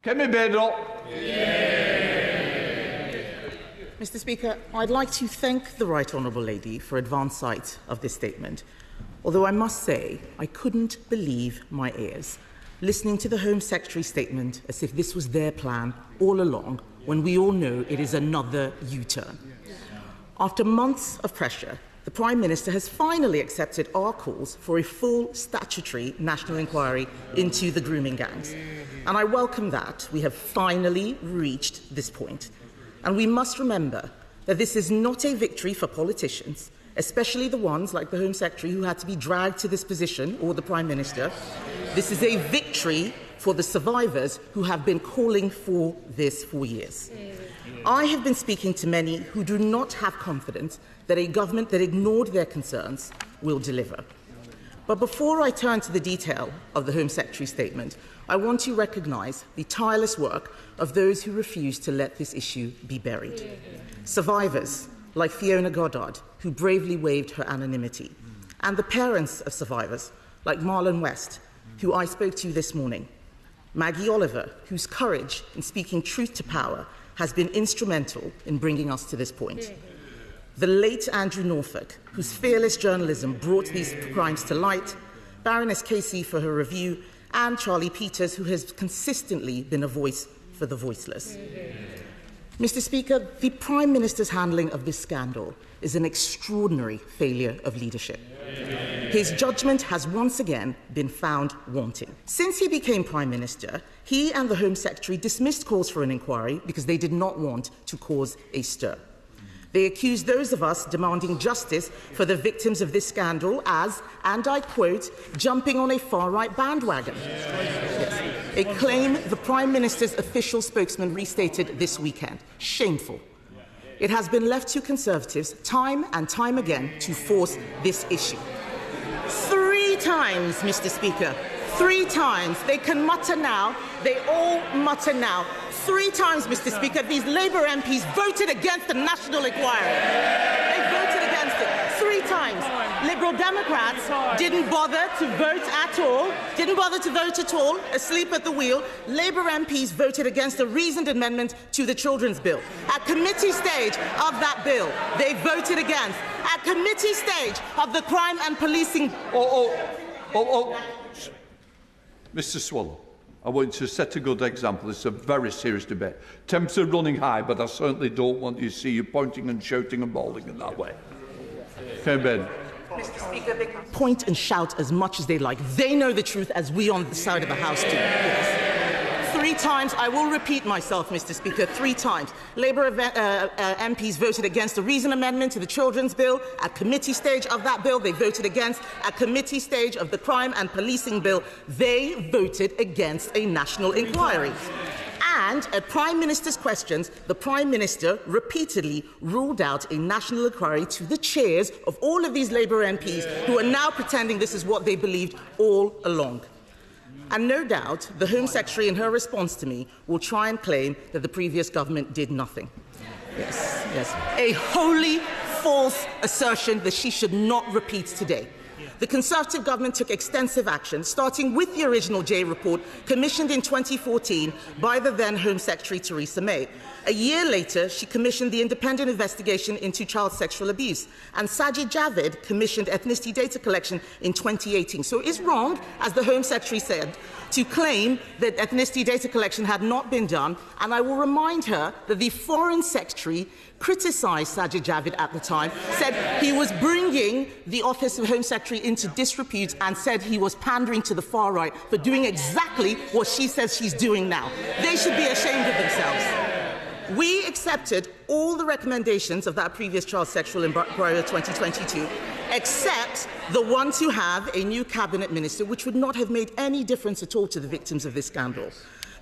Kemi Badenoch. Mr. Speaker, I'd like to thank the Right Honourable Lady for advance sight of this statement, although I must say I couldn't believe my ears, listening to the Home Secretary's statement as if this was their plan all along, when we all know it is another U-turn. After months of pressure, the Prime Minister has finally accepted our calls for a full statutory national inquiry into the grooming gangs. And I welcome that we have finally reached this point. And we must remember that this is not a victory for politicians, especially the ones like the Home Secretary who had to be dragged to this position, or the Prime Minister. This is a victory for the survivors who have been calling for this for years. I have been speaking to many who do not have confidence that a government that ignored their concerns will deliver. But before I turn to the detail of the Home Secretary's statement, I want to recognise the tireless work of those who refuse to let this issue be buried. Survivors like Fiona Goddard, who bravely waived her anonymity, and the parents of survivors like Marlon West, who I spoke to this morning. Maggie Oliver, whose courage in speaking truth to power has been instrumental in bringing us to this point. The late Andrew Norfolk, whose fearless journalism brought these crimes to light, Baroness Casey for her review, and Charlie Peters, who has consistently been a voice for the voiceless. Mr. Speaker, the Prime Minister's handling of this scandal is an extraordinary failure of leadership. His judgment has once again been found wanting. Since he became Prime Minister, he and the Home Secretary dismissed calls for an inquiry because they did not want to cause a stir. They accused those of us demanding justice for the victims of this scandal as, and I quote, jumping on a far-right bandwagon. Yes. A claim the Prime Minister's official spokesman restated this weekend. Shameful. It has been left to Conservatives time and time again to force this issue. 3 times, Mr. Speaker. 3 times. They can mutter now. They all mutter now. 3 times, Mr. Speaker, these Labour MPs voted against the national inquiry. They voted against it 3 times. Liberal Democrats didn't bother to vote at all, asleep at the wheel. Labour MPs voted against a reasoned amendment to the Children's Bill. At committee stage of that bill, they voted against. At committee stage of the crime and policing... Mr. Swallow, I want you to set a good example. It's a very serious debate. Temps are running high, but I certainly don't want you to see you pointing and shouting and bawling in that way. Okay, Ben. Mr. Speaker, they can point and shout as much as they like. They know the truth as we on the side of the House do. Yes. 3 times, I will repeat myself, Mr. Speaker, 3 times. Labour MPs voted against a reason amendment to the Children's Bill. At committee stage of that bill, they voted against. At committee stage of the Crime and Policing Bill, they voted against a national inquiry. And at Prime Minister's questions, the Prime Minister repeatedly ruled out a national inquiry to the chairs of all of these Labour MPs who are now pretending this is what they believed all along. And no doubt, the Home Secretary, in her response to me, will try and claim that the previous government did nothing. Yes, yes. A wholly false assertion that she should not repeat today. The Conservative government took extensive action, starting with the original J report, commissioned in 2014 by the then Home Secretary Theresa May. A year later, she commissioned the independent investigation into child sexual abuse, and Sajid Javid commissioned ethnicity data collection in 2018. So it is wrong, as the Home Secretary said, to claim that ethnicity data collection had not been done, and I will remind her that the Foreign Secretary criticised Sajid Javid at the time, said he was bringing the Office of Home Secretary into disrepute and said he was pandering to the far right for doing exactly what she says she's doing now. They should be ashamed of themselves. We accepted all the recommendations of that previous child sexual inquiry of 2022, except the one to have a new cabinet minister, which would not have made any difference at all to the victims of this scandal.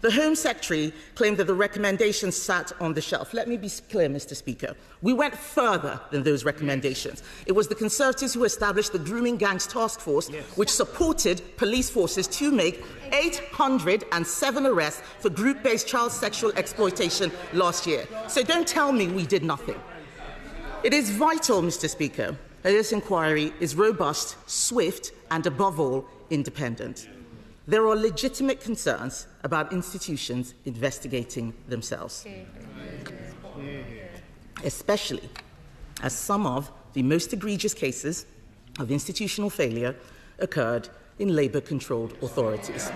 The Home Secretary claimed that the recommendations sat on the shelf. Let me be clear, Mr. Speaker. We went further than those recommendations. It was the Conservatives who established the Grooming Gangs Task Force, which supported police forces to make 807 arrests for group-based child sexual exploitation last year. So don't tell me we did nothing. It is vital, Mr. Speaker, that this inquiry is robust, swift, and above all, independent. there are legitimate concerns about institutions investigating themselves, especially as some of the most egregious cases of institutional failure occurred in Labour-controlled authorities.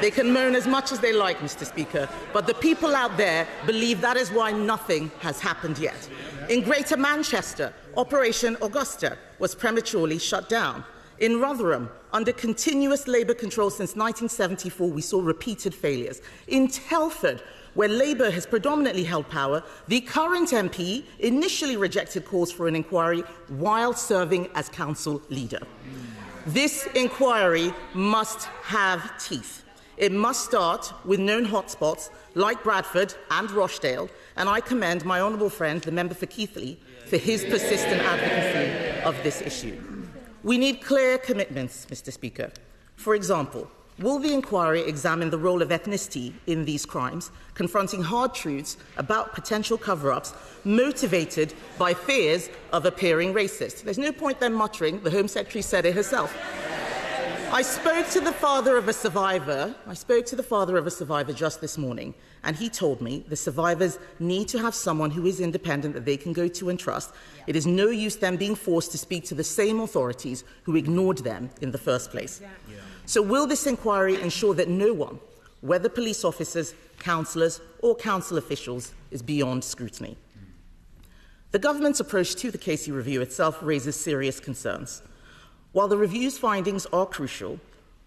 They can moan as much as they like, Mr. Speaker, but the people out there believe that is why nothing has happened yet. In Greater Manchester, Operation Augusta was prematurely shut down. In Rotherham, under continuous Labour control since 1974, we saw repeated failures. In Telford, where Labour has predominantly held power, the current MP initially rejected calls for an inquiry while serving as council leader. This inquiry must have teeth. It must start with known hotspots like Bradford and Rochdale, and I commend my honourable friend, the member for Keighley, for his persistent advocacy of this issue. We need clear commitments, Mr. Speaker. For example, will the inquiry examine the role of ethnicity in these crimes, confronting hard truths about potential cover-ups motivated by fears of appearing racist? There's no point then muttering. The Home Secretary said it herself. I spoke to the father of a survivor just this morning, and he told me the survivors need to have someone who is independent that they can go to and trust. It is no use them being forced to speak to the same authorities who ignored them in the first place. So will this inquiry ensure that no one, whether police officers, councillors or council officials, is beyond scrutiny? The government's approach to the Casey review itself raises serious concerns. While the review's findings are crucial,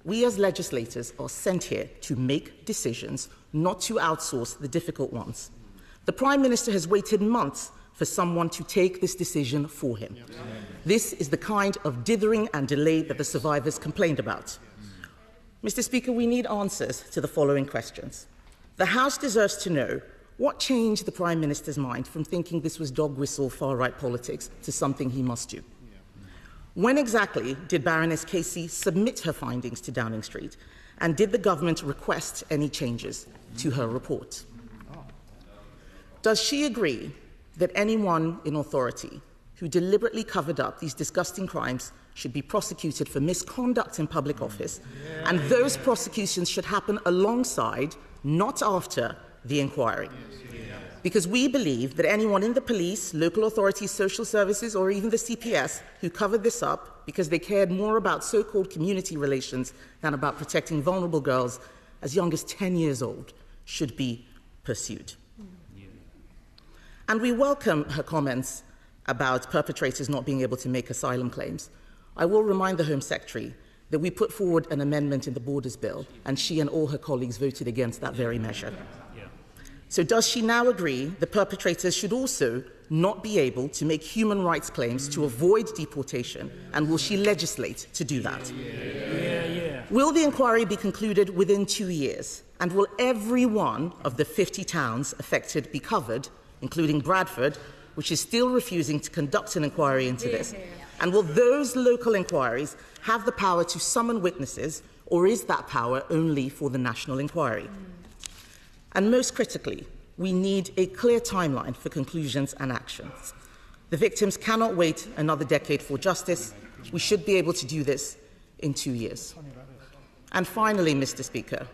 we as legislators are sent here to make decisions, not to outsource the difficult ones. The Prime Minister has waited months for someone to take this decision for him. This is the kind of dithering and delay that the survivors complained about. Mr. Speaker, we need answers to the following questions. The House deserves to know what changed the Prime Minister's mind from thinking this was dog whistle far-right politics to something he must do. When exactly did Baroness Casey submit her findings to Downing Street, and did the government request any changes to her report? Does she agree that anyone in authority who deliberately covered up these disgusting crimes should be prosecuted for misconduct in public office, and those prosecutions should happen alongside, not after, the inquiry? Because we believe that anyone in the police, local authorities, social services, or even the CPS who covered this up because they cared more about so-called community relations than about protecting vulnerable girls as young as 10 years old should be pursued. And we welcome her comments about perpetrators not being able to make asylum claims. I will remind the Home Secretary that we put forward an amendment in the Borders Bill, and she and all her colleagues voted against that very measure. So does she now agree that perpetrators should also not be able to make human rights claims to avoid deportation, and will she legislate to do that? Will the inquiry be concluded within 2 years, and will every one of the 50 towns affected be covered, including Bradford, which is still refusing to conduct an inquiry into this? And will those local inquiries have the power to summon witnesses, or is that power only for the national inquiry? And most critically, we need a clear timeline for conclusions and actions. The victims cannot wait another decade for justice. We should be able to do this in 2 years. And finally, Mr. Speaker,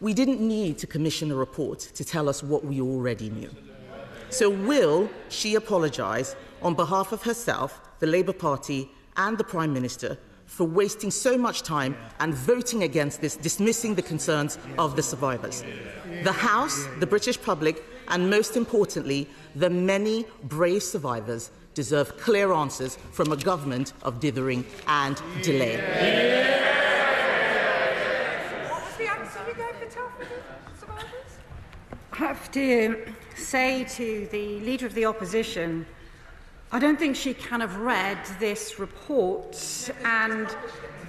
we didn't need to commission a report to tell us what we already knew. So will she apologise on behalf of herself, the Labour Party and the Prime Minister for wasting so much time and voting against this, dismissing the concerns of the survivors? The House, the British public, and most importantly, the many brave survivors deserve clear answers from a government of dithering and delay. What was the answer you gave the Telford survivors? I have to say to the Leader of the Opposition, I don't think she can have read this report and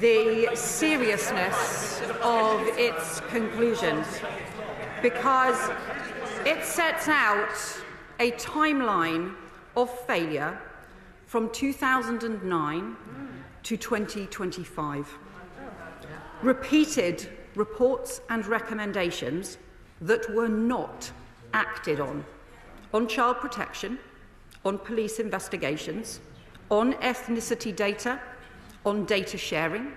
the seriousness of its conclusions, because it sets out a timeline of failure from 2009 to 2025. Repeated reports and recommendations that were not acted on child protection, on police investigations, on ethnicity data, on data sharing,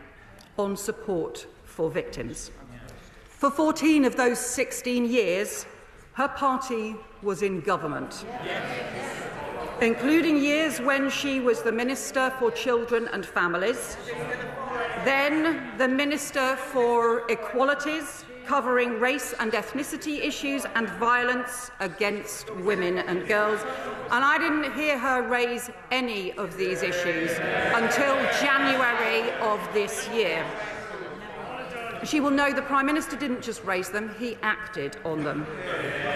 on support for for victims. For 14 of those 16 years, her party was in government, including years when she was the Minister for Children and Families, then the Minister for Equalities, covering race and ethnicity issues and violence against women and girls. And I didn't hear her raise any of these issues until January of this year. She will know the Prime Minister didn't just raise them, he acted on them,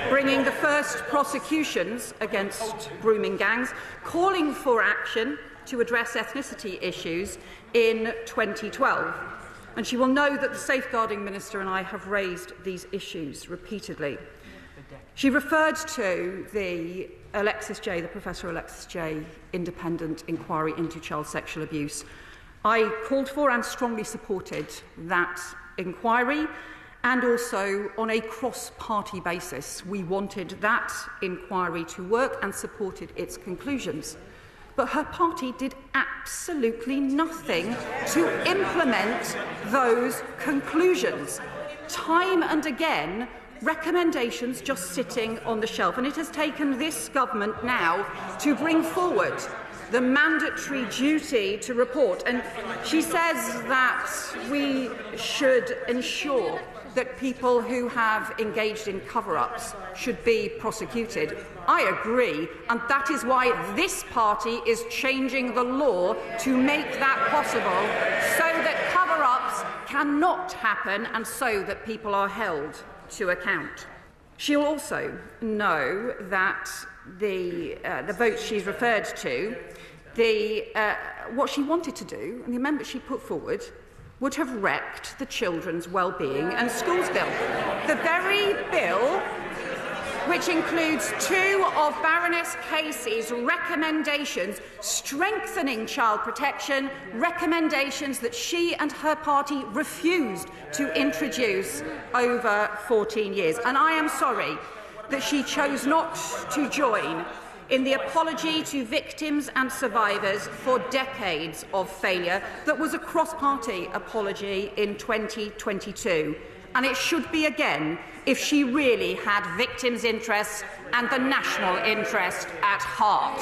bringing the first prosecutions against grooming gangs, calling for action to address ethnicity issues in 2012. And she will know that the Safeguarding Minister and I have raised these issues repeatedly. She referred to the Professor Alexis J. independent inquiry into child sexual abuse. I called for and strongly supported that inquiry, and also on a cross-party basis. We wanted that inquiry to work and supported its conclusions. But her party did absolutely nothing to implement those conclusions. Time and again, recommendations just sitting on the shelf. And it has taken this government now to bring forward the mandatory duty to report. And she says that we should ensure that people who have engaged in cover-ups should be prosecuted. I agree, and that is why this party is changing the law to make that possible, so that cover-ups cannot happen and so that people are held to account. She'll also know that the votes she's referred to, what she wanted to do, and the amendment she put forward, would have wrecked the Children's Wellbeing and Schools Bill. The very bill which includes 2 of Baroness Casey's recommendations strengthening child protection, recommendations that she and her party refused to introduce over 14 years. And I am sorry that she chose not to join in the apology to victims and survivors for decades of failure that was a cross-party apology in 2022. And it should be again if she really had victims' interests and the national interest at heart.